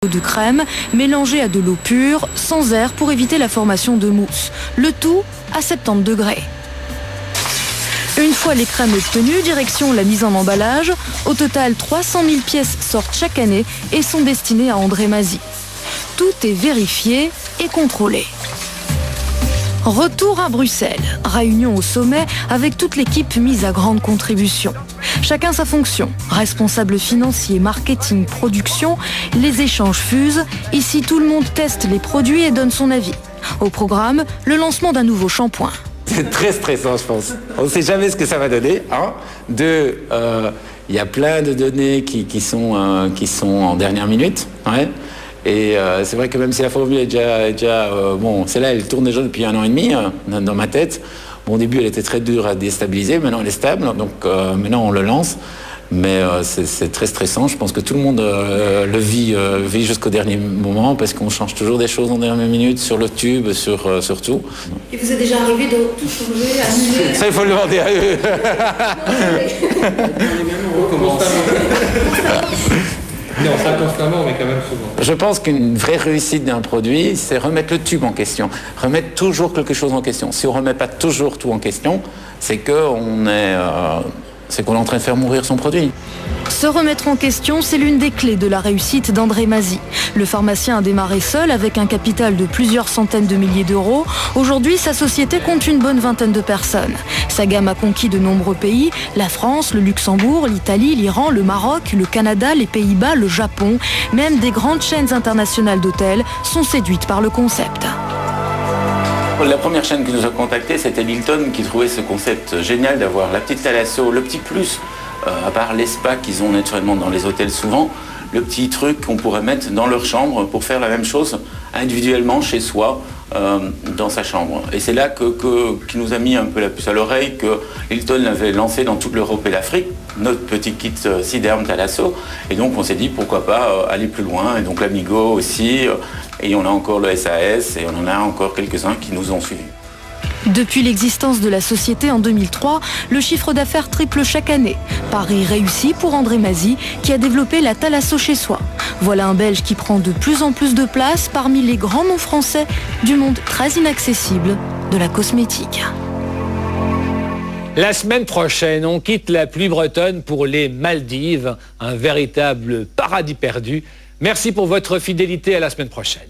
de crème mélangée à de l'eau pure, sans air pour éviter la formation de mousse. Le tout à 70 degrés. Une fois les crèmes obtenues, direction la mise en emballage. Au total, 300 000 pièces sortent chaque année et sont destinées à André Mazie. Tout est vérifié et contrôlé. Retour à Bruxelles, réunion au sommet avec toute l'équipe mise à grande contribution. Chacun sa fonction, responsable financier, marketing, production, les échanges fusent. Ici, tout le monde teste les produits et donne son avis. Au programme, le lancement d'un nouveau shampoing. C'est très stressant, je pense. On ne sait jamais ce que ça va donner. Il y a plein de données qui sont en dernière minute. Ouais. Et c'est vrai que même si la formule est déjà celle-là, elle tourne déjà depuis 1 an et demi dans ma tête. Bon, au début, elle était très dure à déstabiliser. Maintenant, elle est stable. Donc maintenant, on le lance. Mais c'est très stressant. Je pense que tout le monde le vit jusqu'au dernier moment parce qu'on change toujours des choses en dernière minute sur le tube, sur tout. Et vous êtes déjà arrivé de tout changer, annuler? Ça, il faut le demander à eux. Non, ça constamment, mais quand même souvent. Je pense qu'une vraie réussite d'un produit, c'est remettre le tube en question, remettre toujours quelque chose en question. Si on ne remet pas toujours tout en question, c'est qu'on est en train de faire mourir son produit. Se remettre en question, c'est l'une des clés de la réussite d'André Mazie. Le pharmacien a démarré seul avec un capital de plusieurs centaines de milliers d'euros. Aujourd'hui, sa société compte une bonne vingtaine de personnes. Sa gamme a conquis de nombreux pays, la France, le Luxembourg, l'Italie, l'Iran, le Maroc, le Canada, les Pays-Bas, le Japon. Même des grandes chaînes internationales d'hôtels sont séduites par le concept. La première chaîne qui nous a contactés, c'était Hilton, qui trouvait ce concept génial d'avoir la petite thalasso, le petit plus, à part les spas qu'ils ont naturellement dans les hôtels souvent, le petit truc qu'on pourrait mettre dans leur chambre pour faire la même chose individuellement chez soi, dans sa chambre. Et c'est là qui nous a mis un peu la puce à l'oreille, que Hilton l'avait lancé dans toute l'Europe et l'Afrique, notre petit kit Siderm Thalasso. Et donc on s'est dit pourquoi pas aller plus loin. Et donc l'Amigo aussi, et on a encore le SAS, et on en a encore quelques-uns qui nous ont suivis. Depuis l'existence de la société en 2003, le chiffre d'affaires triple chaque année. Pari réussi pour André Mazie, qui a développé la Thalasso chez soi. Voilà un Belge qui prend de plus en plus de place parmi les grands noms français du monde très inaccessible de la cosmétique. La semaine prochaine, on quitte la pluie bretonne pour les Maldives, un véritable paradis perdu. Merci pour votre fidélité, à la semaine prochaine.